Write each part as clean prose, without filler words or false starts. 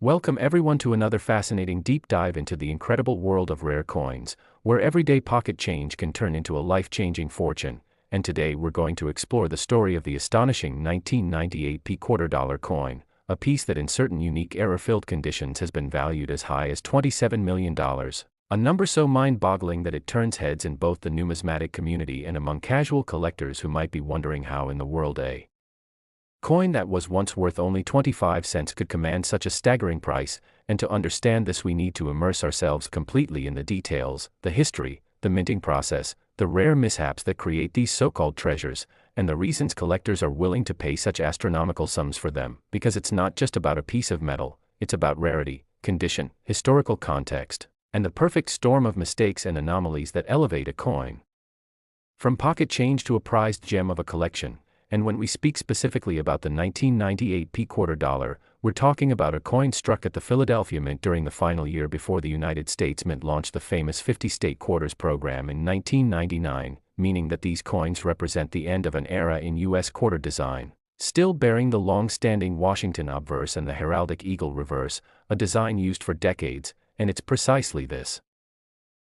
Welcome everyone to another fascinating deep dive into the incredible world of rare coins, where everyday pocket change can turn into a life-changing fortune. And today we're going to explore the story of the astonishing 1998 quarter-dollar coin, a piece that in certain unique error-filled conditions has been valued as high as $27 million, a number so mind-boggling that it turns heads in both the numismatic community and among casual collectors who might be wondering how in the world a coin that was once worth only 25 cents could command such a staggering price. And to understand this we need to immerse ourselves completely in the details, the history, the minting process, the rare mishaps that create these so-called treasures, and the reasons collectors are willing to pay such astronomical sums for them. Because it's not just about a piece of metal, it's about rarity, condition, historical context, and the perfect storm of mistakes and anomalies that elevate a coin from pocket change to a prized gem of a collection. And when we speak specifically about the 1998 quarter dollar, we're talking about a coin struck at the Philadelphia Mint during the final year before the United States Mint launched the famous 50-state quarters program in 1999, meaning that these coins represent the end of an era in U.S. quarter design, still bearing the long-standing Washington obverse and the heraldic eagle reverse, a design used for decades. And it's precisely this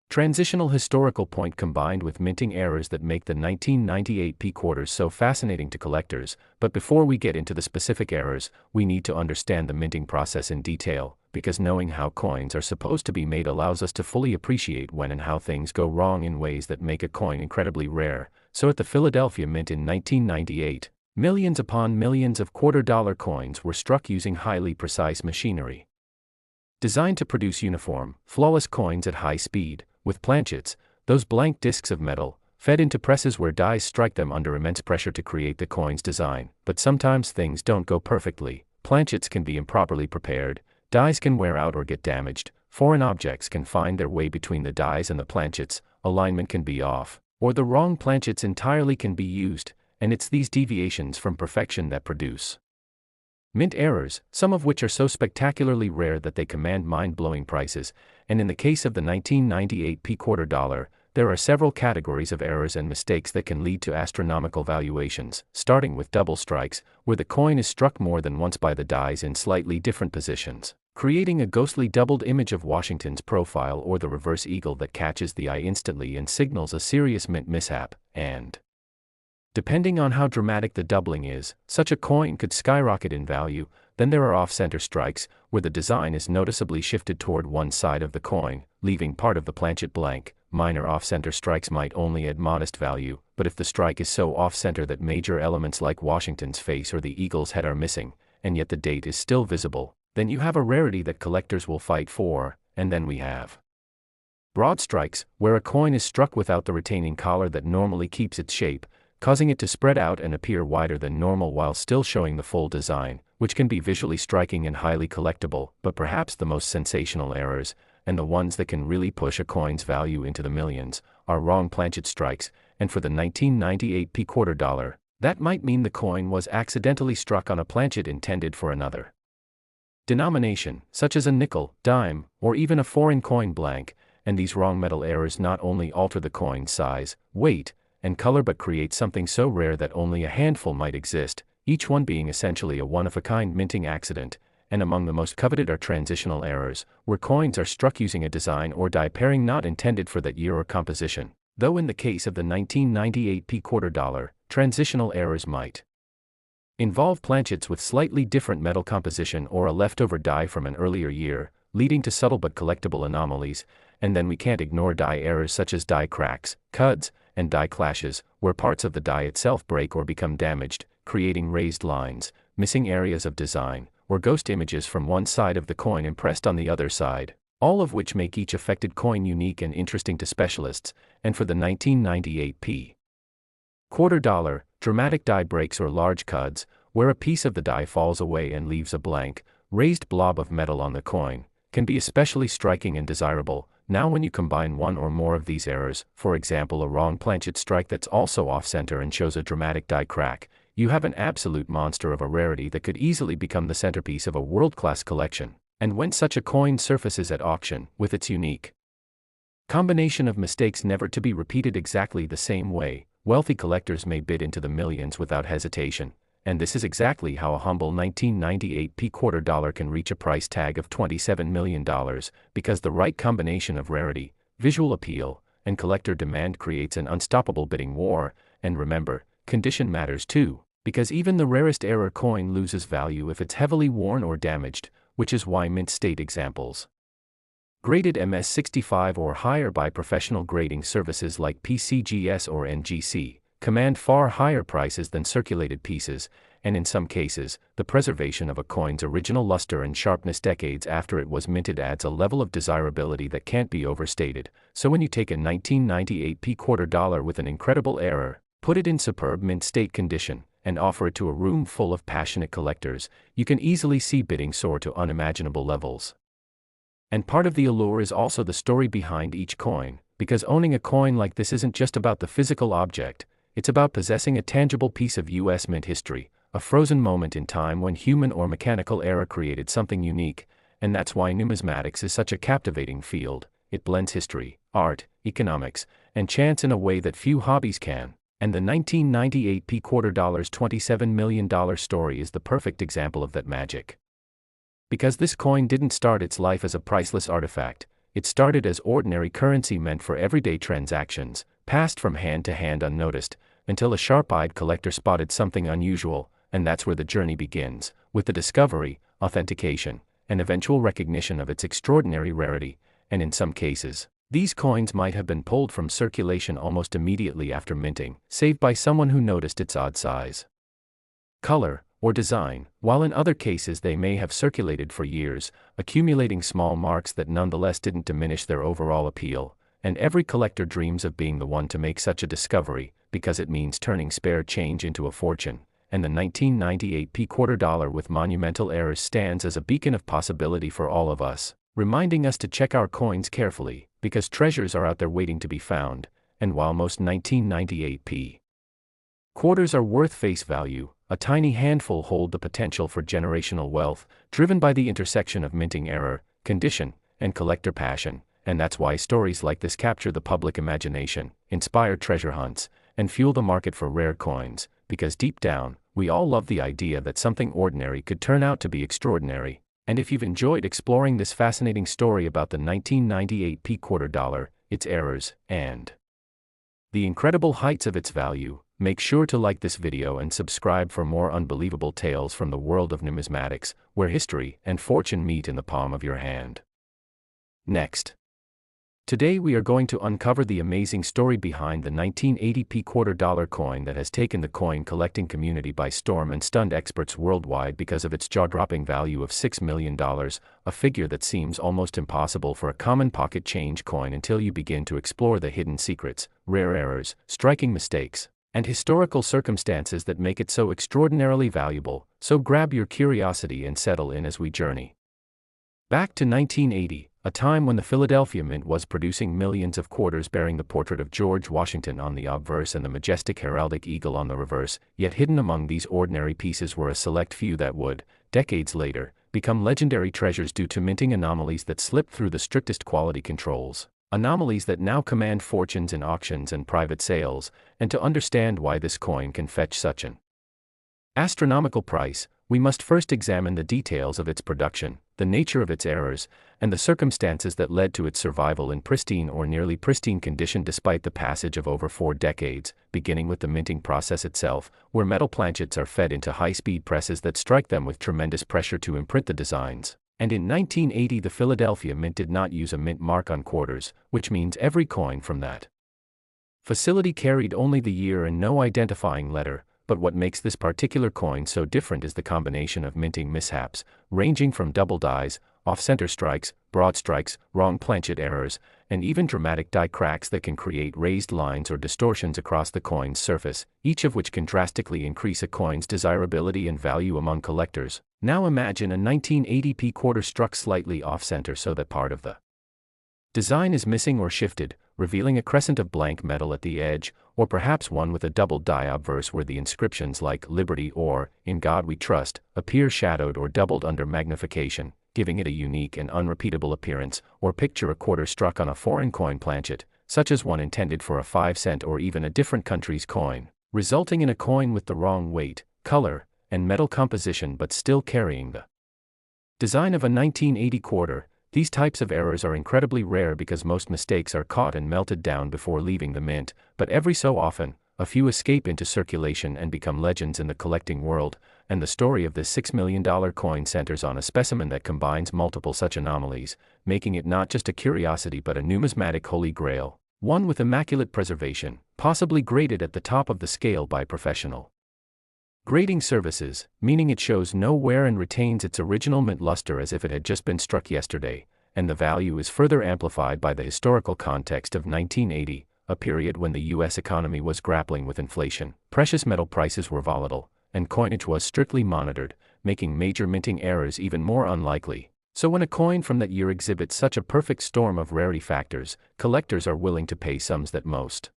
transitional historical point combined with minting errors that make the 1998 quarters so fascinating to collectors. But before we get into the specific errors, we need to understand the minting process in detail, because knowing how coins are supposed to be made allows us to fully appreciate when and how things go wrong in ways that make a coin incredibly rare. So at the Philadelphia Mint in 1998, millions upon millions of quarter-dollar coins were struck using highly precise machinery designed to produce uniform, flawless coins at high speed, with planchets, those blank discs of metal, fed into presses where dies strike them under immense pressure to create the coin's design. But sometimes things don't go perfectly. Planchets can be improperly prepared, dies can wear out or get damaged, foreign objects can find their way between the dies and the planchets, alignment can be off, or the wrong planchets entirely can be used, and it's these deviations from perfection that produce mint errors, some of which are so spectacularly rare that they command mind-blowing prices. And in the case of the 1998 quarter dollar, there are several categories of errors and mistakes that can lead to astronomical valuations, starting with double strikes, where the coin is struck more than once by the dies in slightly different positions, creating a ghostly doubled image of Washington's profile, or the reverse eagle that catches the eye instantly and signals a serious mint mishap. And depending on how dramatic the doubling is, such a coin could skyrocket in value. Then there are off-center strikes, where the design is noticeably shifted toward one side of the coin, leaving part of the planchet blank. Minor off-center strikes might only add modest value, but if the strike is so off-center that major elements like Washington's face or the eagle's head are missing, and yet the date is still visible, then you have a rarity that collectors will fight for. And then we have broad strikes, where a coin is struck without the retaining collar that normally keeps its shape, causing it to spread out and appear wider than normal while still showing the full design, which can be visually striking and highly collectible. But perhaps the most sensational errors, and the ones that can really push a coin's value into the millions, are wrong planchet strikes. And for the 1998 quarter dollar, that might mean the coin was accidentally struck on a planchet intended for another denomination, such as a nickel, dime, or even a foreign coin blank. And these wrong metal errors not only alter the coin's size, weight, and color but create something so rare that only a handful might exist, each one being essentially a one-of-a-kind minting accident. And among the most coveted are transitional errors, where coins are struck using a design or die pairing not intended for that year or composition. Though in the case of the 1998 quarter dollar, transitional errors might involve planchets with slightly different metal composition or a leftover die from an earlier year, leading to subtle but collectible anomalies. And then we can't ignore die errors such as die cracks, cuds, and die clashes, where parts of the die itself break or become damaged, creating raised lines, missing areas of design, or ghost images from one side of the coin impressed on the other side, all of which make each affected coin unique and interesting to specialists. And for the 1998 quarter dollar, dramatic die breaks or large cuds, where a piece of the die falls away and leaves a blank, raised blob of metal on the coin, can be especially striking and desirable. Now when you combine one or more of these errors, for example a wrong planchet strike that's also off-center and shows a dramatic die crack, you have an absolute monster of a rarity that could easily become the centerpiece of a world-class collection. And when such a coin surfaces at auction, with its unique combination of mistakes never to be repeated exactly the same way, wealthy collectors may bid into the millions without hesitation. and this is exactly how a humble 1998 quarter dollar can reach a price tag of $27 million, because the right combination of rarity, visual appeal, and collector demand creates an unstoppable bidding war. And remember, condition matters too, because even the rarest error coin loses value if it's heavily worn or damaged, which is why mint state examples graded MS65 or higher by professional grading services like PCGS or NGC command far higher prices than circulated pieces, and in some cases, the preservation of a coin's original luster and sharpness decades after it was minted adds a level of desirability that can't be overstated. So when you take a 1998 quarter dollar with an incredible error, put it in superb mint state condition, and offer it to a room full of passionate collectors, you can easily see bidding soar to unimaginable levels. And part of the allure is also the story behind each coin, because owning a coin like this isn't just about the physical object, it's about possessing a tangible piece of US mint history, a frozen moment in time when human or mechanical error created something unique. And that's why numismatics is such a captivating field. It blends history, art, economics, and chance in a way that few hobbies can. And the 1998 quarter dollar's $27 million story is the perfect example of that magic. Because this coin didn't start its life as a priceless artifact, it started as ordinary currency meant for everyday transactions, passed from hand to hand unnoticed, until a sharp-eyed collector spotted something unusual. And that's where the journey begins, with the discovery, authentication, and eventual recognition of its extraordinary rarity. And in some cases, these coins might have been pulled from circulation almost immediately after minting, saved by someone who noticed its odd size, color, or design, while in other cases they may have circulated for years, accumulating small marks that nonetheless didn't diminish their overall appeal. And every collector dreams of being the one to make such a discovery, because it means turning spare change into a fortune. And the 1998 quarter dollar with monumental errors stands as a beacon of possibility for all of us, reminding us to check our coins carefully, because treasures are out there waiting to be found. And while most 1998 quarters are worth face value, a tiny handful hold the potential for generational wealth, driven by the intersection of minting error, condition, and collector passion. And that's why stories like this capture the public imagination, inspire treasure hunts, and fuel the market for rare coins, because deep down, we all love the idea that something ordinary could turn out to be extraordinary. And if you've enjoyed exploring this fascinating story about the 1998 quarter dollar, its errors, and the incredible heights of its value, make sure to like this video and subscribe for more unbelievable tales from the world of numismatics, where history and fortune meet in the palm of your hand. Next. Today we are going to uncover the amazing story behind the 1980 quarter dollar coin that has taken the coin collecting community by storm and stunned experts worldwide because of its jaw-dropping value of $6 million, a figure that seems almost impossible for a common pocket change coin until you begin to explore the hidden secrets, rare errors, striking mistakes, and historical circumstances that make it so extraordinarily valuable. So grab your curiosity and settle in as we journey back to 1980. A time when the Philadelphia Mint was producing millions of quarters bearing the portrait of George Washington on the obverse and the majestic heraldic eagle on the reverse, yet hidden among these ordinary pieces were a select few that would, decades later, become legendary treasures due to minting anomalies that slipped through the strictest quality controls, anomalies that now command fortunes in auctions and private sales. And to understand why this coin can fetch such an astronomical price, we must first examine the details of its production, the nature of its errors, and the circumstances that led to its survival in pristine or nearly pristine condition despite the passage of over 4 decades, beginning with the minting process itself, where metal planchets are fed into high-speed presses that strike them with tremendous pressure to imprint the designs. And in 1980 the Philadelphia Mint did not use a mint mark on quarters, which means every coin from that facility carried only the year and no identifying letter. But what makes this particular coin so different is the combination of minting mishaps, ranging from double dies, off-center strikes, broad strikes, wrong planchet errors, and even dramatic die cracks that can create raised lines or distortions across the coin's surface, each of which can drastically increase a coin's desirability and value among collectors. Now imagine a 1980 quarter struck slightly off-center so that part of the design is missing or shifted, revealing a crescent of blank metal at the edge, or perhaps one with a double die obverse where the inscriptions like Liberty or In God We Trust appear shadowed or doubled under magnification, giving it a unique and unrepeatable appearance. Or picture a quarter struck on a foreign coin planchet, such as one intended for a 5-cent or even a different country's coin, resulting in a coin with the wrong weight, color, and metal composition but still carrying the design of a 1980 quarter. These types of errors are incredibly rare because most mistakes are caught and melted down before leaving the mint, but every so often, a few escape into circulation and become legends in the collecting world, and the story of this $6 million coin centers on a specimen that combines multiple such anomalies, making it not just a curiosity but a numismatic holy grail, one with immaculate preservation, possibly graded at the top of the scale by professional grading services, meaning it shows no wear and retains its original mint luster as if it had just been struck yesterday, and the value is further amplified by the historical context of 1980, a period when the U.S. economy was grappling with inflation, precious metal prices were volatile, and coinage was strictly monitored, making major minting errors even more unlikely. So when a coin from that year exhibits such a perfect storm of rarity factors, collectors are willing to pay sums that most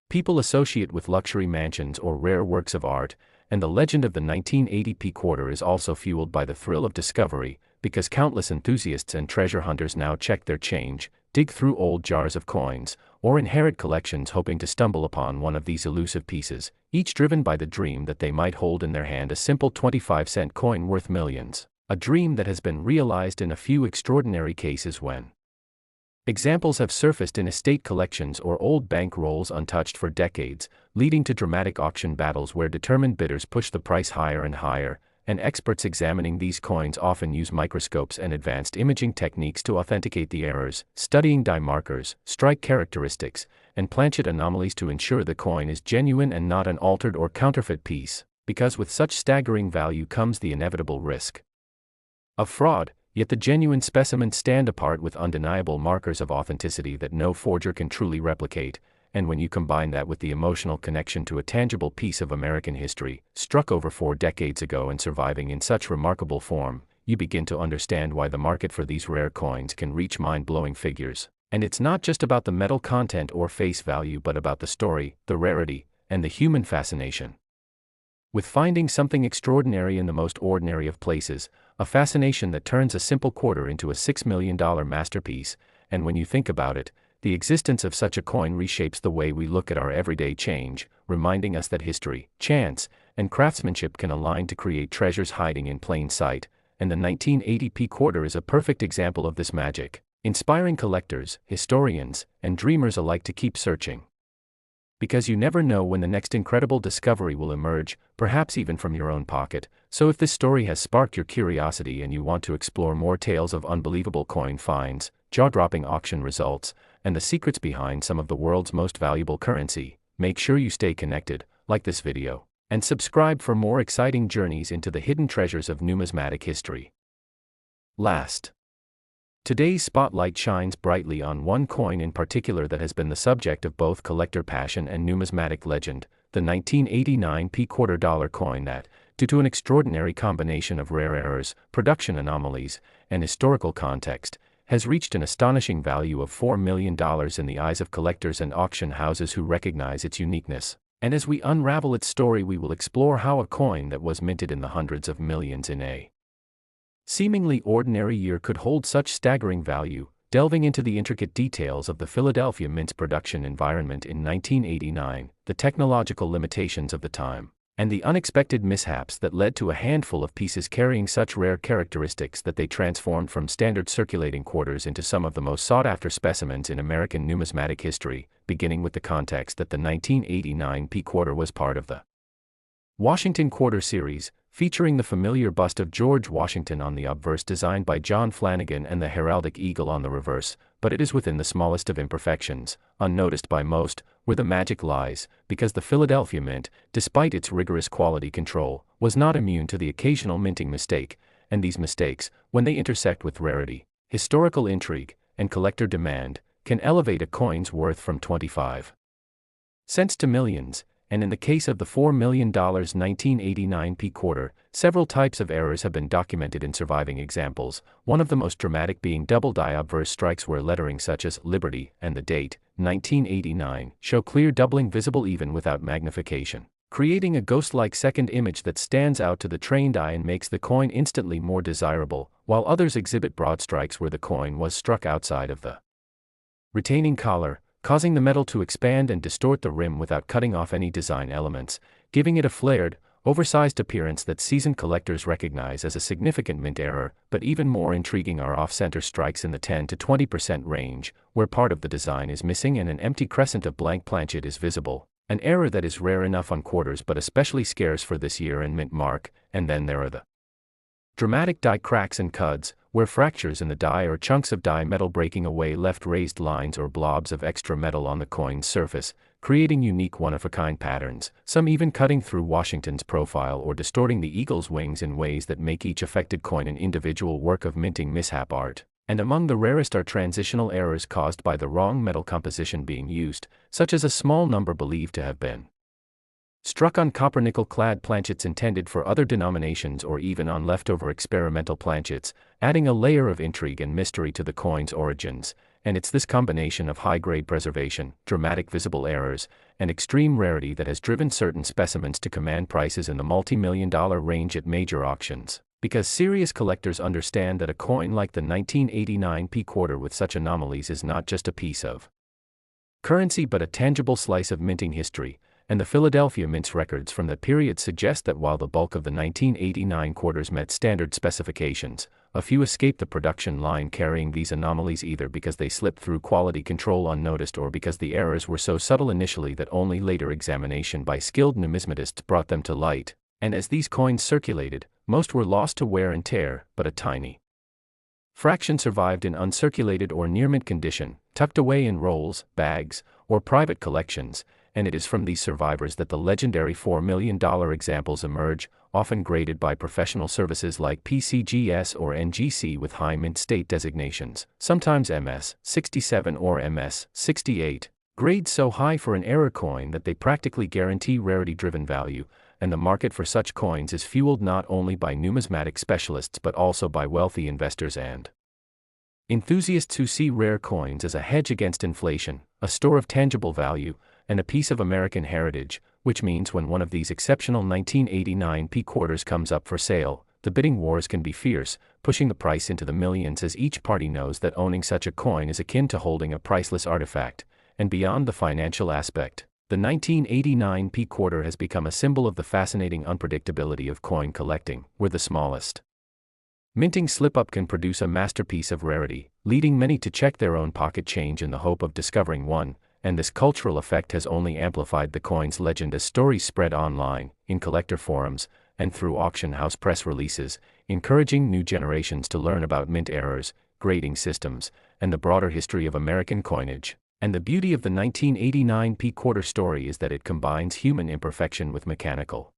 people associate with luxury mansions or rare works of art, and the legend of the 1980 P quarter is also fueled by the thrill of discovery, because countless enthusiasts and treasure hunters now check their change, dig through old jars of coins, or inherit collections hoping to stumble upon one of these elusive pieces, each driven by the dream that they might hold in their hand a simple 25-cent coin worth millions, a dream that has been realized in a few extraordinary cases when examples have surfaced in estate collections or old bank rolls untouched for decades, leading to dramatic auction battles where determined bidders push the price higher and higher, and experts examining these coins often use microscopes and advanced imaging techniques to authenticate the errors, studying die markers, strike characteristics, and planchet anomalies to ensure the coin is genuine and not an altered or counterfeit piece, because with such staggering value comes the inevitable risk of fraud. Yet the genuine specimens stand apart with undeniable markers of authenticity that no forger can truly replicate, and when you combine that with the emotional connection to a tangible piece of American history, struck over 4 decades ago and surviving in such remarkable form, you begin to understand why the market for these rare coins can reach mind-blowing figures. And it's not just about the metal content or face value but about the story, the rarity, and the human fascination with finding something extraordinary in the most ordinary of places, a fascination that turns a simple quarter into a $6 million masterpiece, and when you think about it, the existence of such a coin reshapes the way we look at our everyday change, reminding us that history, chance, and craftsmanship can align to create treasures hiding in plain sight, and the 1980 P quarter is a perfect example of this magic, inspiring collectors, historians, and dreamers alike to keep searching. Because you never know when the next incredible discovery will emerge, perhaps even from your own pocket. So if this story has sparked your curiosity and you want to explore more tales of unbelievable coin finds, jaw-dropping auction results, and the secrets behind some of the world's most valuable currency, make sure you stay connected, like this video, and subscribe for more exciting journeys into the hidden treasures of numismatic history. Last, today's spotlight shines brightly on one coin in particular that has been the subject of both collector passion and numismatic legend, the 1989 P quarter dollar coin that, due to an extraordinary combination of rare errors, production anomalies, and historical context, has reached an astonishing value of $4 million in the eyes of collectors and auction houses who recognize its uniqueness. And as we unravel its story, we will explore how a coin that was minted in the hundreds of millions in a seemingly ordinary year could hold such staggering value, delving into the intricate details of the Philadelphia Mint's production environment in 1989, the technological limitations of the time, and the unexpected mishaps that led to a handful of pieces carrying such rare characteristics that they transformed from standard circulating quarters into some of the most sought-after specimens in American numismatic history, beginning with the context that the 1989 P quarter was part of the Washington Quarter series, featuring the familiar bust of George Washington on the obverse designed by John Flanagan and the heraldic eagle on the reverse, but it is within the smallest of imperfections, unnoticed by most, where the magic lies, because the Philadelphia Mint, despite its rigorous quality control, was not immune to the occasional minting mistake, and these mistakes, when they intersect with rarity, historical intrigue, and collector demand, can elevate a coin's worth from 25 cents to millions. And in the case of the $4 million 1989 P quarter, several types of errors have been documented in surviving examples, one of the most dramatic being double die obverse strikes where lettering such as Liberty and the date, 1989, show clear doubling visible even without magnification, creating a ghost-like second image that stands out to the trained eye and makes the coin instantly more desirable, while others exhibit broad strikes where the coin was struck outside of the retaining collar, causing the metal to expand and distort the rim without cutting off any design elements, giving it a flared, oversized appearance that seasoned collectors recognize as a significant mint error, but even more intriguing are off-center strikes in the 10 to 20% range, where part of the design is missing and an empty crescent of blank planchet is visible, an error that is rare enough on quarters but especially scarce for this year and mint mark. And then there are the dramatic die cracks and cuds, where fractures in the die or chunks of die metal breaking away left raised lines or blobs of extra metal on the coin's surface, creating unique one-of-a-kind patterns, some even cutting through Washington's profile or distorting the eagle's wings in ways that make each affected coin an individual work of minting mishap art. And among the rarest are transitional errors caused by the wrong metal composition being used, such as a small number believed to have been struck on copper nickel-clad planchets intended for other denominations or even on leftover experimental planchets, adding a layer of intrigue and mystery to the coin's origins. And it's this combination of high-grade preservation, dramatic visible errors, and extreme rarity that has driven certain specimens to command prices in the multi-million-dollar range at major auctions. Because serious collectors understand that a coin like the 1989 P-quarter with such anomalies is not just a piece of currency but a tangible slice of minting history. And the Philadelphia Mint's records from that period suggest that while the bulk of the 1989 quarters met standard specifications, a few escaped the production line carrying these anomalies either because they slipped through quality control unnoticed or because the errors were so subtle initially that only later examination by skilled numismatists brought them to light. And as these coins circulated, most were lost to wear and tear, but a tiny fraction survived in uncirculated or near-mint condition, tucked away in rolls, bags, or private collections. And it is from these survivors that the legendary $4 million examples emerge, often graded by professional services like PCGS or NGC with high mint state designations, sometimes MS-67 or MS-68, grades so high for an error coin that they practically guarantee rarity-driven value, and the market for such coins is fueled not only by numismatic specialists but also by wealthy investors and enthusiasts who see rare coins as a hedge against inflation, a store of tangible value, and a piece of American heritage, which means when one of these exceptional 1989 P-quarters comes up for sale, the bidding wars can be fierce, pushing the price into the millions as each party knows that owning such a coin is akin to holding a priceless artifact. And beyond the financial aspect, the 1989 P-quarter has become a symbol of the fascinating unpredictability of coin collecting, where the smallest minting slip-up can produce a masterpiece of rarity, leading many to check their own pocket change in the hope of discovering one. And this cultural effect has only amplified the coin's legend as stories spread online, in collector forums, and through auction house press releases, encouraging new generations to learn about mint errors, grading systems, and the broader history of American coinage. And the beauty of the 1989 P-quarter story is that it combines human imperfection with mechanical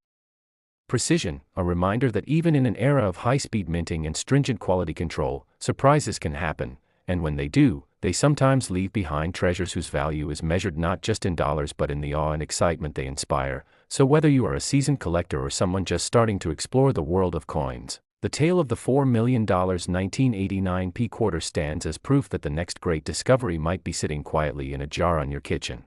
precision, a reminder that even in an era of high-speed minting and stringent quality control, surprises can happen, and when they do, they sometimes leave behind treasures whose value is measured not just in dollars but in the awe and excitement they inspire. So whether you are a seasoned collector or someone just starting to explore the world of coins, the tale of the $4 million 1989 P-quarter stands as proof that the next great discovery might be sitting quietly in a jar on your kitchen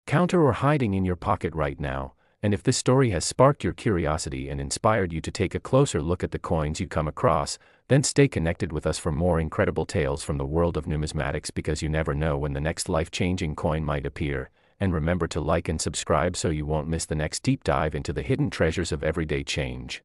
counter or hiding in your pocket right now. And if this story has sparked your curiosity and inspired you to take a closer look at the coins you come across, then stay connected with us for more incredible tales from the world of numismatics, because you never know when the next life-changing coin might appear. And remember to like and subscribe so you won't miss the next deep dive into the hidden treasures of everyday change.